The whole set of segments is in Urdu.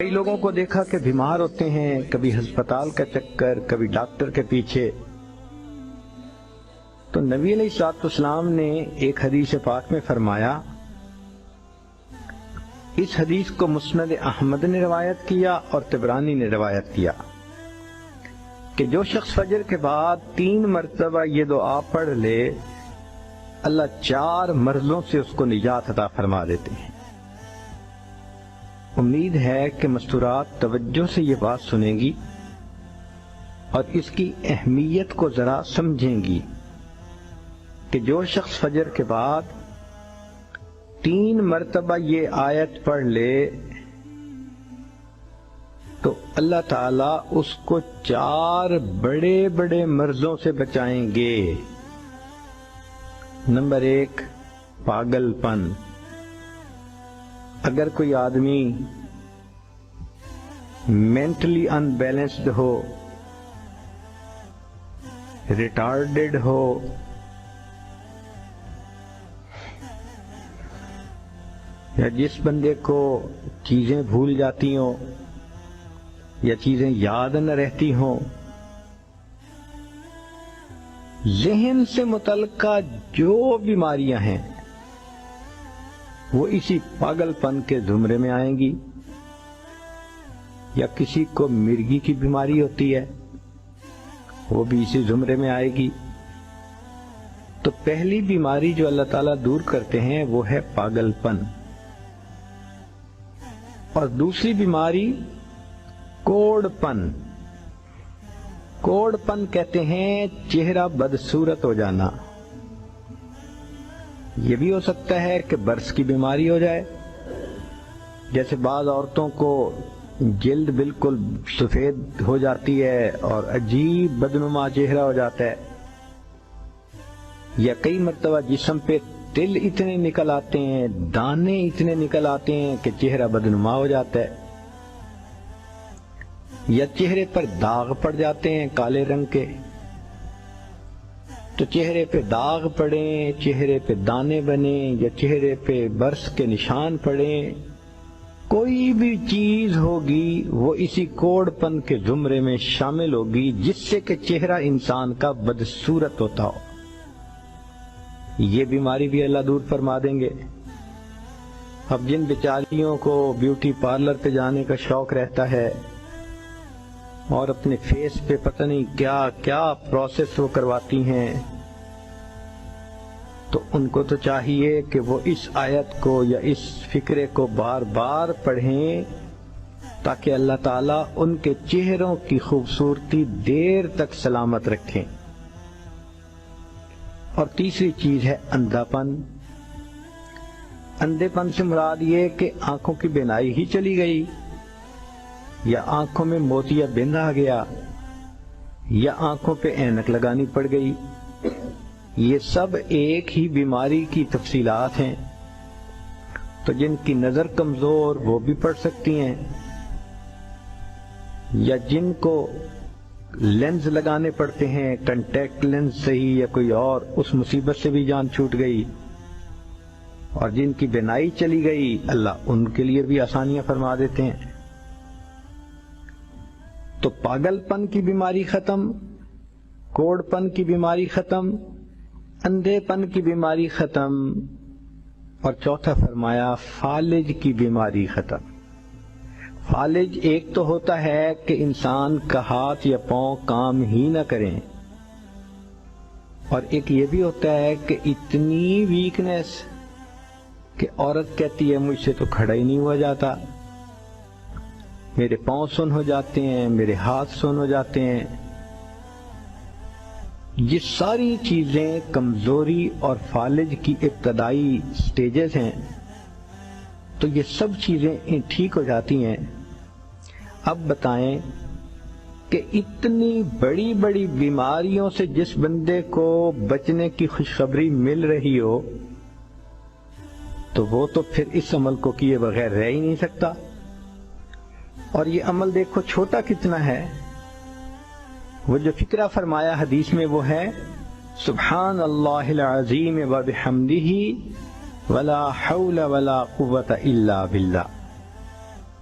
کئی لوگوں کو دیکھا کہ بیمار ہوتے ہیں، کبھی ہسپتال کا چکر، کبھی ڈاکٹر کے پیچھے. تو نبی علیہ الصلوۃ والسلام نے ایک حدیث پاک میں فرمایا، اس حدیث کو مسند احمد نے روایت کیا اور طبرانی نے روایت کیا کہ جو شخص فجر کے بعد 3 مرتبہ یہ دعا پڑھ لے، اللہ 4 مرضوں سے اس کو نجات عطا فرما دیتے ہیں. امید ہے کہ مستورات توجہ سے یہ بات سنیں گی اور اس کی اہمیت کو ذرا سمجھیں گی کہ جو شخص فجر کے بعد 3 مرتبہ یہ آیت پڑھ لے تو اللہ تعالیٰ اس کو 4 بڑے بڑے مرضوں سے بچائیں گے. نمبر 1، پاگل پن. اگر کوئی آدمی مینٹلی ان بیلنسڈ ہو، ریٹارڈڈ ہو، یا جس بندے کو چیزیں بھول جاتی ہوں یا چیزیں یاد نہ رہتی ہوں، ذہن سے متعلقہ جو بیماریاں ہیں وہ اسی پاگل پن کے زمرے میں آئیں گی. یا کسی کو مرگی کی بیماری ہوتی ہے، وہ بھی اسی زمرے میں آئے گی. تو پہلی بیماری جو اللہ تعالیٰ دور کرتے ہیں وہ ہے پاگل پن، اور دوسری بیماری کوڑ پن. کوڑ پن کہتے ہیں چہرہ بدصورت ہو جانا. یہ بھی ہو سکتا ہے کہ برس کی بیماری ہو جائے، جیسے بعض عورتوں کو جلد بالکل سفید ہو جاتی ہے اور عجیب بدنما چہرہ ہو جاتا ہے، یا کئی مرتبہ جسم پہ تل اتنے نکل آتے ہیں، دانے اتنے نکل آتے ہیں کہ چہرہ بدنما ہو جاتا ہے، یا چہرے پر داغ پڑ جاتے ہیں کالے رنگ کے. تو چہرے پہ داغ پڑیں، چہرے پہ دانے بنیں، یا چہرے پہ برس کے نشان پڑیں، کوئی بھی چیز ہوگی وہ اسی کوڑ پن کے زمرے میں شامل ہوگی جس سے کہ چہرہ انسان کا بدصورت ہوتا ہو. یہ بیماری بھی اللہ دور فرما دیں گے. اب جن بیچاریوں کو بیوٹی پارلر پہ جانے کا شوق رہتا ہے اور اپنے فیس پہ پتہ نہیں کیا کیا پروسیس وہ کرواتی ہیں، تو ان کو تو چاہیے کہ وہ اس آیت کو یا اس فکرے کو بار بار پڑھیں تاکہ اللہ تعالیٰ ان کے چہروں کی خوبصورتی دیر تک سلامت رکھیں. اور تیسری چیز ہے اندھا پن. اندھے پن سے مراد یہ کہ آنکھوں کی بینائی ہی چلی گئی، یا آنکھوں میں موتیا بند آ گیا، یا آنکھوں پہ اینک لگانی پڑ گئی. یہ سب ایک ہی بیماری کی تفصیلات ہیں. تو جن کی نظر کمزور وہ بھی پڑھ سکتی ہیں، یا جن کو لینز لگانے پڑتے ہیں، کنٹیکٹ لینز صحیح یا کوئی اور، اس مصیبت سے بھی جان چھوٹ گئی. اور جن کی بینائی چلی گئی اللہ ان کے لیے بھی آسانیاں فرما دیتے ہیں. تو پاگل پن کی بیماری ختم، کوڑ پن کی بیماری ختم، اندھے پن کی بیماری ختم، اور چوتھا فرمایا فالج کی بیماری ختم. فالج ایک تو ہوتا ہے کہ انسان کا ہاتھ یا پاؤں کام ہی نہ کریں، اور ایک یہ بھی ہوتا ہے کہ اتنی ویکنس کہ عورت کہتی ہے مجھ سے تو کھڑا ہی نہیں ہوا جاتا، میرے پاؤں سن ہو جاتے ہیں، میرے ہاتھ سن ہو جاتے ہیں. یہ ساری چیزیں کمزوری اور فالج کی ابتدائی سٹیجز ہیں. تو یہ سب چیزیں ٹھیک ہو جاتی ہیں. اب بتائیں کہ اتنی بڑی بڑی بیماریوں سے جس بندے کو بچنے کی خوشخبری مل رہی ہو تو وہ تو پھر اس عمل کو کیے بغیر رہ ہی نہیں سکتا. اور یہ عمل دیکھو چھوٹا کتنا ہے. وہ جو فکرہ فرمایا حدیث میں وہ ہے سبحان اللہ العظیم وبحمدہ ولا حول ولا قوة الا باللہ.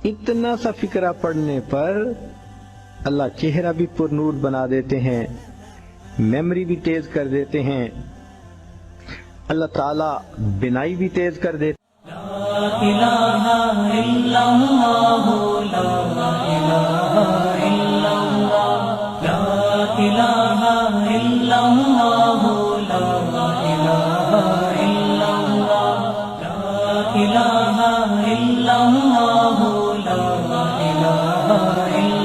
اتنا سا فقرہ پڑھنے پر اللہ چہرہ بھی پر نور بنا دیتے ہیں، میموری بھی تیز کر دیتے ہیں، اللہ تعالیٰ بینائی بھی تیز کر دیتے ہیں۔ لا الہ الا اللہ، لا الہ الا اللہ، لا الہ الا اللہ، لا الہ الا اللہ، لا الہ الا اللہ، لا الہ الا اللہ۔